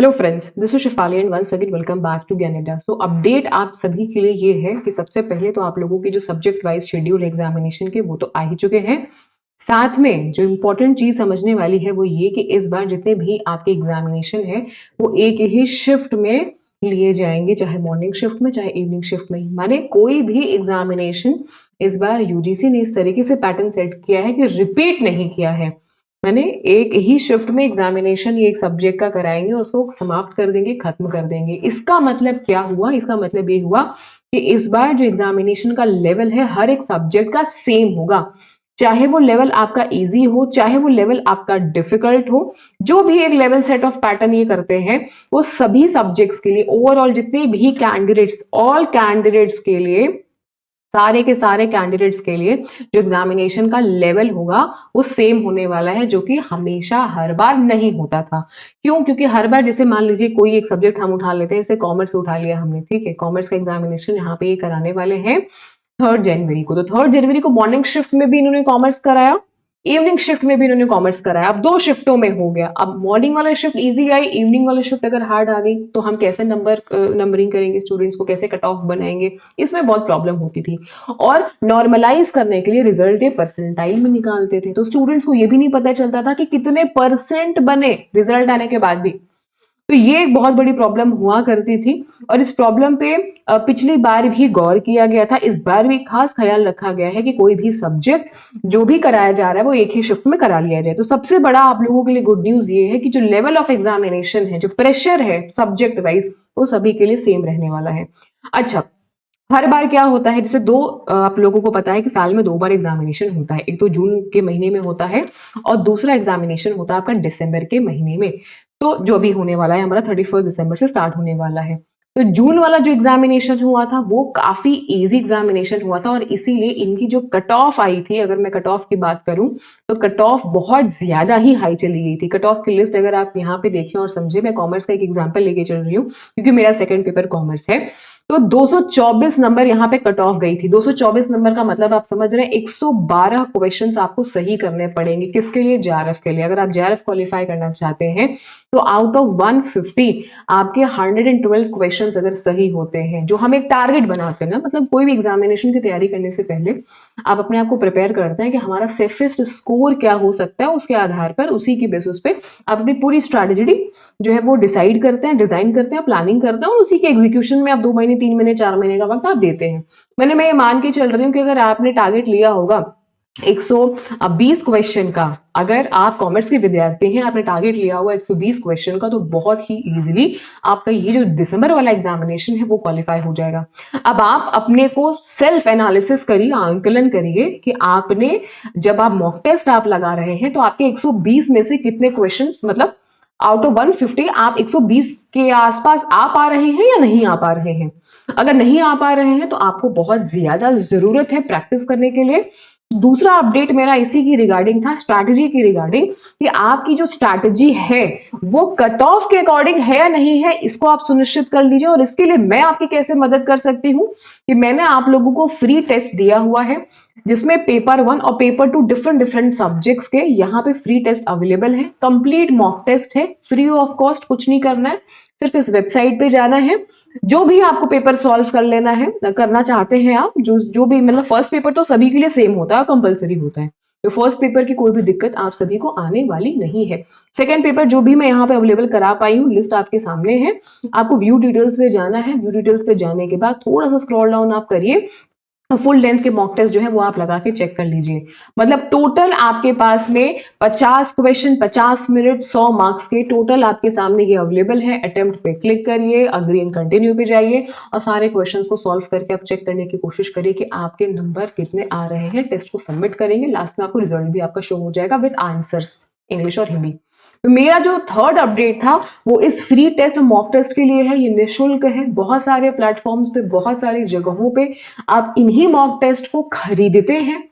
Hello friends, this is Shifali and once again welcome back to ज्ञानेडा। So update आप सभी के लिए ये है कि सबसे पहले तो आप लोगों के जो सब्जेक्ट वाइज शेड्यूल एग्जामिनेशन के वो तो आ ही चुके हैं। साथ में जो इम्पोर्टेंट चीज समझने वाली है वो ये कि इस बार जितने भी आपके एग्जामिनेशन है वो एक ही शिफ्ट में लिए जाएंगे, चाहे मॉर्निंग शिफ्ट में चाहे इवनिंग शिफ्ट में। माने कोई भी एग्जामिनेशन इस बार यूजीसी ने इस तरीके से पैटर्न सेट किया है कि रिपीट नहीं किया है। मैंने एक ही शिफ्ट में एग्जामिनेशन ये एक सब्जेक्ट का कराएंगे और उसको समाप्त कर देंगे, खत्म कर देंगे। इसका मतलब क्या हुआ? इसका मतलब ये हुआ कि इस बार जो एग्जामिनेशन का लेवल है हर एक सब्जेक्ट का सेम होगा, चाहे वो लेवल आपका इजी हो चाहे वो लेवल आपका डिफिकल्ट हो। जो भी एक लेवल सेट ऑफ पैटर्न ये करते हैं वो सभी सब्जेक्ट्स के लिए, ओवरऑल जितने भी कैंडिडेट्स, ऑल कैंडिडेट्स के लिए, सारे के सारे कैंडिडेट्स के लिए जो एग्जामिनेशन का लेवल होगा वो सेम होने वाला है, जो कि हमेशा हर बार नहीं होता था। क्यों? क्योंकि हर बार जैसे मान लीजिए कोई एक सब्जेक्ट हम उठा लेते हैं, जैसे कॉमर्स उठा लिया हमने, ठीक है, कॉमर्स का एग्जामिनेशन यहाँ पे ये कराने वाले हैं 3 जनवरी को। तो 3 जनवरी को मॉर्निंग शिफ्ट में भी इन्होंने कॉमर्स कराया, इवनिंग शिफ्ट में भी इन्होंने कॉमर्स कराया। अब 2 शिफ्टों में हो गया। अब मॉर्निंग वाला शिफ्ट इजी आई, इवनिंग वाला शिफ्ट अगर हार्ड आ गई तो हम कैसे नंबरिंग करेंगे, स्टूडेंट्स को कैसे कट ऑफ बनाएंगे, इसमें बहुत प्रॉब्लम होती थी। और नॉर्मलाइज करने के लिए रिजल्ट ये परसेंटाइल में निकालते थे, तो स्टूडेंट्स को ये भी नहीं पता चलता था कि कितने परसेंट बने रिजल्ट आने के बाद भी। तो ये एक बहुत बड़ी प्रॉब्लम हुआ करती थी और इस प्रॉब्लम पे पिछली बार भी गौर किया गया था। इस बार भी खास ख्याल रखा गया है कि कोई भी सब्जेक्ट जो भी कराया जा रहा है वो एक ही शिफ्ट में करा लिया जाए। तो सबसे बड़ा आप लोगों के लिए गुड न्यूज ये है कि जो लेवल ऑफ एग्जामिनेशन है, जो प्रेशर है सब्जेक्ट वाइज, वो सभी के लिए सेम रहने वाला है। अच्छा, हर बार क्या होता है, जैसे आप लोगों को पता है कि साल में 2 बार एग्जामिनेशन होता है। एक तो जून के महीने में होता है और दूसरा एग्जामिनेशन होता है आपका दिसंबर के महीने में। तो जो भी होने वाला है हमारा 31 दिसंबर से स्टार्ट होने वाला है। तो जून वाला जो एग्जामिनेशन हुआ था वो काफी इजी एग्जामिनेशन हुआ था और इसीलिए इनकी जो कट ऑफ आई थी, अगर मैं कट ऑफ की बात करूं तो कट ऑफ बहुत ज्यादा ही हाई चली गई थी। कट ऑफ की लिस्ट अगर आप यहाँ पे देखें और समझे, मैं कॉमर्स का एक एग्जाम्पल लेके चल रही हूँ क्योंकि मेरा सेकंड पेपर कॉमर्स है। तो 224 नंबर यहाँ पे कट ऑफ गई थी। 224 नंबर का मतलब आप समझ रहे हैं 112 क्वेश्चंस आपको सही करने पड़ेंगे। किसके लिए? जेआरएफ के लिए। अगर आप जेआरएफ क्वालिफाई करना चाहते हैं तो आउट ऑफ 150 आपके 112 क्वेश्चंस अगर सही होते हैं, जो हम एक टारगेट बनाते हैं ना, मतलब कोई भी एग्जामिनेशन की तैयारी करने से पहले आप अपने आप को प्रिपेयर करते हैं कि हमारा सेफेस्ट स्कोर क्या हो सकता है, उसके आधार पर उसी की बेसिस पे आप अपनी पूरी स्ट्रैटेजी जो है वो डिसाइड करते हैं, डिजाइन करते हैं, प्लानिंग करते हैं और उसी के एग्जीक्यूशन में आप 2 महीने 3 महीने 4 महीने का वक्त आप देते हैं। मैं ये मान के चल रही हूँ कि अगर आपने टारगेट लिया होगा 120 क्वेश्चन का, अगर आप कॉमर्स के विद्यार्थी हैं, आपने टारगेट लिया होगा 120 क्वेश्चन का, तो बहुत ही इजीली आपका ये जो दिसंबर वाला एग्जामिनेशन है वो क्वालिफाई हो जाएगा। अब आप अपने को सेल्फ एनालिसिस करिए, आंकलन करिए कि आपने जब आप मॉक टेस्ट आप लगा रहे हैं तो आपके 120 में से कितने क्वेश्चंस, मतलब आउट ऑफ 150 आप 120 के आसपास आ पा रहे हैं या नहीं आ पा रहे हैं। अगर नहीं आ पा रहे हैं तो आपको बहुत ज्यादा जरूरत है प्रैक्टिस करने के लिए। दूसरा अपडेट मेरा इसी की रिगार्डिंग था, स्ट्रैटेजी की रिगार्डिंग, कि आपकी जो स्ट्रैटेजी है वो कट ऑफ के अकॉर्डिंग है या नहीं है, इसको आप सुनिश्चित कर लीजिए। और इसके लिए मैं आपकी कैसे मदद कर सकती हूँ कि मैंने आप लोगों को फ्री टेस्ट दिया हुआ है जिसमें पेपर 1 और पेपर 2 डिफरेंट डिफरेंट सब्जेक्ट्स के यहाँ पे फ्री टेस्ट अवेलेबल है। कंप्लीट मॉक टेस्ट है, फ्री ऑफ कॉस्ट, कुछ नहीं करना है, सिर्फ इस वेबसाइट पे जाना है। जो भी आपको पेपर सॉल्व कर लेना है, करना चाहते हैं आप, जो भी, मतलब फर्स्ट पेपर तो सभी के लिए सेम होता है, कंपलसरी होता है। तो फर्स्ट पेपर की कोई भी दिक्कत आप सभी को आने वाली नहीं है। सेकंड पेपर जो भी मैं यहाँ पे अवेलेबल करा पाई हूँ, लिस्ट आपके सामने है। आपको व्यू डिटेल्स पे जाना है। व्यू डिटेल्स पे जाने के बाद थोड़ा सा स्क्रॉल डाउन आप करिए, फुल लेंथ के मॉक टेस्ट जो है वो आप लगा के चेक कर लीजिए। मतलब टोटल आपके पास में 50 क्वेश्चन, 50 मिनट, 100 मार्क्स के टोटल आपके सामने ये अवेलेबल है। अटेम्प्ट पे क्लिक करिए, अग्री एंड कंटिन्यू पे जाइए और सारे क्वेश्चंस को सॉल्व करके आप चेक करने की कोशिश करिए कि आपके नंबर कितने आ रहे हैं। टेस्ट को सबमिट करेंगे, लास्ट में आपको रिजल्ट भी आपका शो हो जाएगा विद आंसर्स, इंग्लिश और हिंदी। तो मेरा जो थर्ड अपडेट था वो इस फ्री टेस्ट और मॉक टेस्ट के लिए है। ये निःशुल्क है, बहुत सारे प्लेटफॉर्म्स पे, बहुत सारी जगहों पे आप इन्हीं मॉक टेस्ट को खरीदते हैं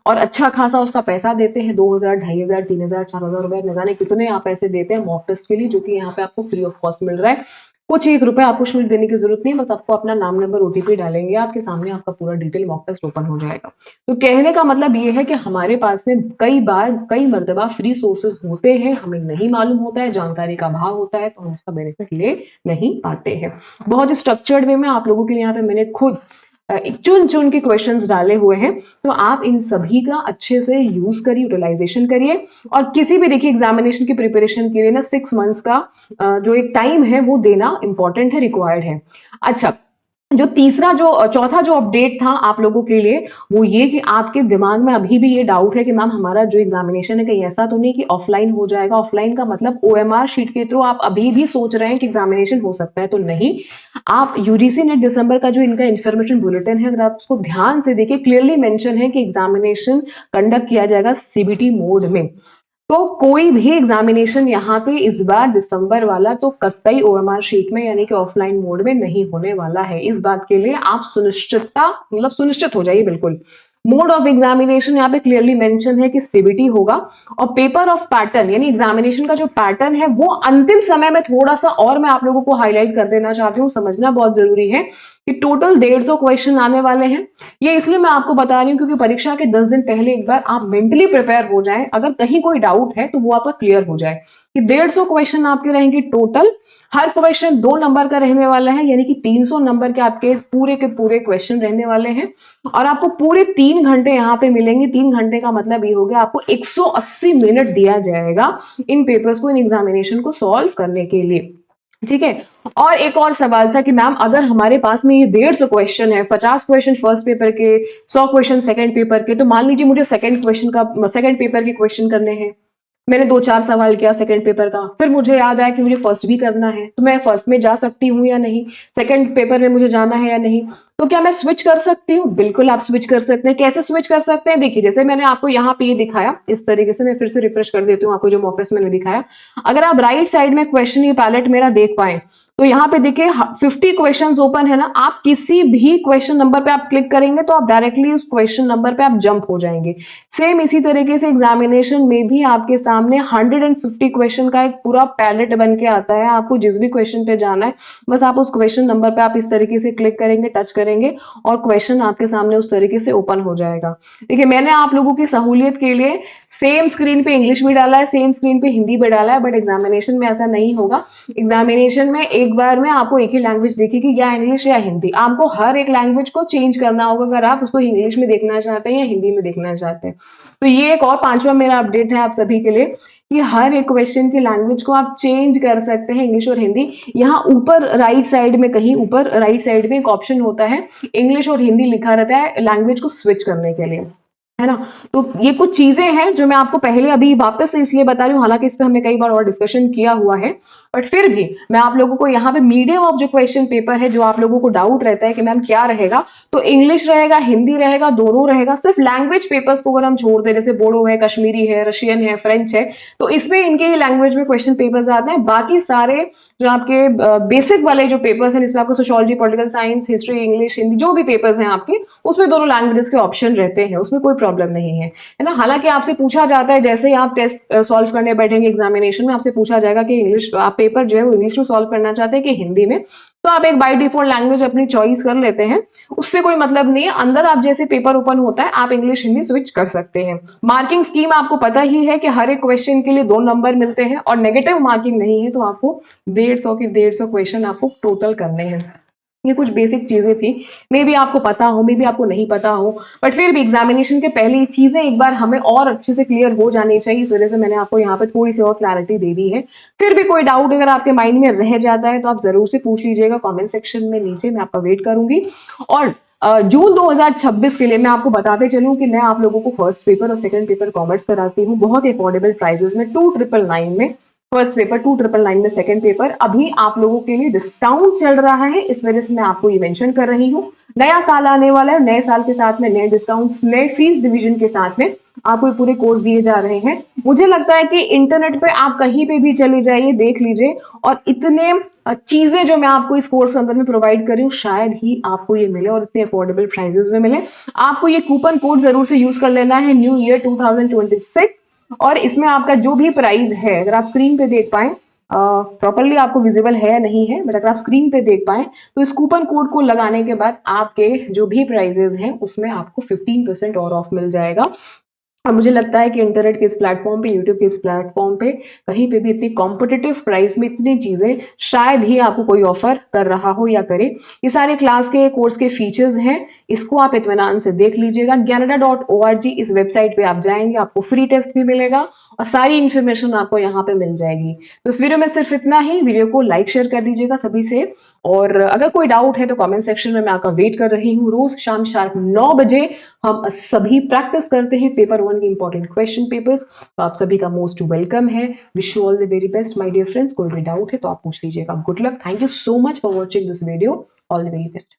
और अच्छा खासा उसका पैसा देते हैं। 2000, 2500, 3000, 4000 रुपए, न जाने कितने आप पैसे देते हैं मॉक टेस्ट के लिए, जो कि यहाँ पे आपको फ्री ऑफ कॉस्ट मिल रहा है। कुछ ₹1 आपको शुल्क देने की जरूरत नहीं है, बस आपको अपना नाम, नंबर, ओटीपी डालेंगे, आपके सामने आपका पूरा डिटेल मॉक टेस्ट ओपन हो जाएगा। तो कहने का मतलब ये है कि हमारे पास में कई बार, कई मर्तबा फ्री सोर्सेज होते हैं, हमें नहीं मालूम होता है, जानकारी का अभाव होता है, तो हम उसका बेनिफिट ले नहीं पाते हैं। बहुत ही स्ट्रक्चर्ड वे में आप लोगों के लिए यहाँ पे मैंने खुद चुन चुन के क्वेश्चंस डाले हुए हैं, तो आप इन सभी का अच्छे से यूज करिए, यूटिलाइजेशन करिए। और किसी भी देखिए एग्जामिनेशन की प्रिपरेशन के लिए ना 6 मंथ्स का जो एक टाइम है वो देना इंपॉर्टेंट है, रिक्वायर्ड है। अच्छा, जो तीसरा जो चौथा जो अपडेट था आप लोगों के लिए, वो ये कि आपके दिमाग में अभी भी ये डाउट है कि मैम हमारा जो एग्जामिनेशन है कहीं ऐसा तो नहीं कि ऑफलाइन हो जाएगा। ऑफलाइन का मतलब ओएमआर शीट के थ्रू आप अभी भी सोच रहे हैं कि एग्जामिनेशन हो सकता है, तो नहीं। आप यूजीसी नेट दिसंबर का जो इनका इन्फॉर्मेशन बुलेटिन है, अगर आप उसको ध्यान से देखिए, क्लियरली मेंशन है कि एग्जामिनेशन कंडक्ट किया जाएगा सीबीटी मोड में। तो कोई भी एग्जामिनेशन यहाँ पे इस बार दिसंबर वाला तो कतई ओएमआर शीट में यानी कि ऑफलाइन मोड में नहीं होने वाला है। इस बात के लिए आप सुनिश्चितता, मतलब सुनिश्चित हो जाइए बिल्कुल। मोड ऑफ एग्जामिनेशन यहाँ पे क्लियरली मेंशन है कि सीबीटी होगा। और पेपर ऑफ पैटर्न यानी एग्जामिनेशन का जो पैटर्न है वो अंतिम समय में थोड़ा सा और मैं आप लोगों को हाईलाइट कर देना चाहती हूँ, समझना बहुत जरूरी है कि टोटल 150 क्वेश्चन आने वाले हैं। ये इसलिए मैं आपको बता रही हूँ क्योंकि परीक्षा के 10 दिन पहले एक बार आप मेंटली प्रिपेयर हो जाएं, अगर कहीं कोई डाउट है तो वो आपका क्लियर हो जाए कि 150 क्वेश्चन आपके रहेंगे टोटल। हर क्वेश्चन 2 नंबर का रहने वाला है, यानी कि 300 नंबर के आपके पूरे के पूरे क्वेश्चन रहने वाले हैं। और आपको पूरे 3 घंटे यहाँ पे मिलेंगे। 3 घंटे का मतलब ये हो गया आपको 180 मिनट दिया जाएगा इन पेपर्स को, इन एग्जामिनेशन को सॉल्व करने के लिए। ठीक है। और एक और सवाल था कि मैम अगर हमारे पास में ये 150 क्वेश्चन है, 50 क्वेश्चन फर्स्ट पेपर के, 100 क्वेश्चन सेकंड पेपर के, तो मान लीजिए मुझे सेकंड पेपर के क्वेश्चन करने हैं। मैंने 2-4 सवाल किया सेकंड पेपर का, फिर मुझे याद आया कि मुझे फर्स्ट भी करना है, तो मैं फर्स्ट में जा सकती हूँ या नहीं, सेकंड पेपर में मुझे जाना है या नहीं। तो क्या मैं स्विच कर सकती हूँ? बिल्कुल आप स्विच कर सकते हैं। कैसे स्विच कर सकते हैं? देखिए, जैसे मैंने आपको यहाँ पे ये दिखाया, इस तरीके से मैं फिर से रिफ्रेश कर देती हूँ आपको जो मॉक टेस्ट मैंने दिखाया। अगर आप राइट साइड में क्वेश्चन ये पैलेट मेरा देख पाए, तो यहाँ पे देखिए 50 क्वेश्चंस ओपन है ना। आप किसी भी क्वेश्चन नंबर पे आप क्लिक करेंगे तो आप डायरेक्टली उस क्वेश्चन नंबर पे आप जंप हो जाएंगे। सेम इसी तरीके से एग्जामिनेशन में भी आपके सामने 150 क्वेश्चन का एक पूरा पैलेट बन के आता है। आपको जिस भी क्वेश्चन पे जाना है, बस आप उस क्वेश्चन नंबर पे आप इस तरीके से क्लिक करेंगे, टच करेंगे और क्वेश्चन आपके सामने उस तरीके से ओपन हो जाएगा। देखिए, मैंने आप लोगों की सहूलियत के लिए सेम स्क्रीन पे इंग्लिश भी डाला है, सेम स्क्रीन पे हिंदी भी डाला है, बट एग्जामिनेशन में ऐसा नहीं होगा। एग्जामिनेशन में एक बार में आपको एक ही लैंग्वेज दिखेगी, या इंग्लिश या हिंदी। आपको हर एक लैंग्वेज को चेंज करना होगा अगर आप उसको इंग्लिश में देखना चाहते हैं या हिंदी में देखना चाहते हैं। तो ये एक और 5वां मेरा अपडेट है आप सभी के लिए कि हर एक क्वेश्चन की लैंग्वेज को आप चेंज कर सकते हैं, इंग्लिश और हिंदी। यहाँ ऊपर राइट साइड में, कहीं ऊपर राइट साइड में एक ऑप्शन होता है, इंग्लिश और हिंदी लिखा रहता है लैंग्वेज को स्विच करने के लिए, है ना। तो ये कुछ चीजें हैं जो मैं आपको पहले अभी वापस से इसलिए बता रही हूँ, हालांकि इस पे हमने कई बार और डिस्कशन किया हुआ है, बट फिर भी मैं आप लोगों को यहाँ पे मीडियम ऑफ जो क्वेश्चन पेपर है, जो आप लोगों को डाउट रहता है कि मैम क्या रहेगा, तो इंग्लिश रहेगा, हिंदी रहेगा, दोनों रहेगा। सिर्फ लैंग्वेज पेपर्स को अगर हम छोड़ दें, जैसे बोडो है, कश्मीरी है, रशियन है, फ्रेंच है, तो इसमें इनके लैंग्वेज में क्वेश्चन पेपर्स आते हैं। बाकी सारे जो आपके बेसिक वाले जो पेपर्स हैं, जिसमें आपको sociology, political science, history, English, Hindi, जो भी पेपर्स हैं आपके, उसमें दोनों लैंग्वेजेस के ऑप्शन रहते हैं, उसमें कोई प्रॉब्लम नहीं है ना। हालांकि आपसे पूछा जाता है, जैसे ही आप टेस्ट सॉल्व करने बैठेंगे एग्जामिनेशन में, आपसे पूछा जाएगा कि इंग्लिश आप पेपर जो है वो इंग्लिश में सॉल्व करना चाहते हैं कि हिंदी में, तो आप एक बाय डिफॉल्ट लैंग्वेज अपनी चॉइस कर लेते हैं, उससे कोई मतलब नहीं है। अंदर आप जैसे पेपर ओपन होता है, आप इंग्लिश हिंदी स्विच कर सकते हैं। मार्किंग स्कीम आपको पता ही है कि हर एक क्वेश्चन के लिए 2 नंबर मिलते हैं और नेगेटिव मार्किंग नहीं है, तो आपको 150 के 150 क्वेश्चन आपको टोटल करने हैं। ये कुछ बेसिक चीजें थी, मे बी आपको पता हो, मे बी आपको नहीं पता हो, बट फिर भी एग्जामिनेशन के पहले ये चीजें एक बार हमें और अच्छे से क्लियर हो जानी चाहिए, इस वजह से मैंने आपको यहाँ पे थोड़ी सी और क्लैरिटी दे दी है। फिर भी कोई डाउट अगर आपके माइंड में रह जाता है तो आप जरूर से पूछ लीजिएगा कमेंट सेक्शन में नीचे, मैं आपका वेट करूंगी। और जून 2026 के लिए मैं आपको बताते चलूं कि मैं आप लोगों को फर्स्ट पेपर और सेकंड पेपर कॉमर्स कराती हूँ बहुत अफोर्डेबल प्राइसेस में, 2999 में फर्स्ट पेपर, 2999 में सेकंड पेपर। अभी आप लोगों के लिए डिस्काउंट चल रहा है, इस वजह से मैं आपको ये मेंशन कर रही हूँ। नया साल आने वाला है, नए साल के साथ में नए डिस्काउंट्स, नए फीस डिवीजन के साथ में आपको ये पूरे कोर्स दिए जा रहे हैं। मुझे लगता है कि इंटरनेट पे आप कहीं पे भी चले जाइए, देख लीजिए, और इतने चीजें जो मैं आपको इस कोर्स के अंदर में प्रोवाइड कर रही हूँ, शायद ही आपको ये मिले और इतने अफोर्डेबल प्राइसेस में मिले। आपको ये कूपन कोड जरूर से यूज कर लेना है, न्यू ईयर 2026, और इसमें आपका जो भी प्राइस है, अगर आप स्क्रीन पे देख पाए, प्रॉपरली आपको विजिबल है या नहीं है, बट अगर आप स्क्रीन पे देख पाए तो इस कूपन कोड को लगाने के बाद आपके जो भी प्राइजेस हैं उसमें आपको 15% और ऑफ मिल जाएगा। और मुझे लगता है कि इंटरनेट के इस प्लेटफॉर्म पे, यूट्यूब के इस प्लेटफॉर्म पे कहीं पे भी इतनी कॉम्पिटिटिव प्राइस में इतनी चीजें शायद ही आपको कोई ऑफर कर रहा हो या करे। ये सारे क्लास के कोर्स के फीचर्स हैं, इसको आप इत्मीनान से देख लीजिएगा। ज्ञानडा.org इस वेबसाइट पे आप जाएंगे, आपको फ्री टेस्ट भी मिलेगा और सारी इन्फॉर्मेशन आपको यहाँ पे मिल जाएगी। तो इस वीडियो में सिर्फ इतना ही। वीडियो को लाइक शेयर कर दीजिएगा सभी से, और अगर कोई डाउट है तो कमेंट सेक्शन में मैं आपका वेट कर रही हूँ। रोज शाम शार्प 9 बजे हम सभी प्रैक्टिस करते हैं पेपर 1 के इंपॉर्टेंट क्वेश्चन पेपर्स। तो आप सभी का मोस्ट वेलकम है। Wish you all the very best my dear friends. कोई भी डाउट है तो आप पूछ लीजिएगा। Good luck. Thank you so much for watching this video. All the very best.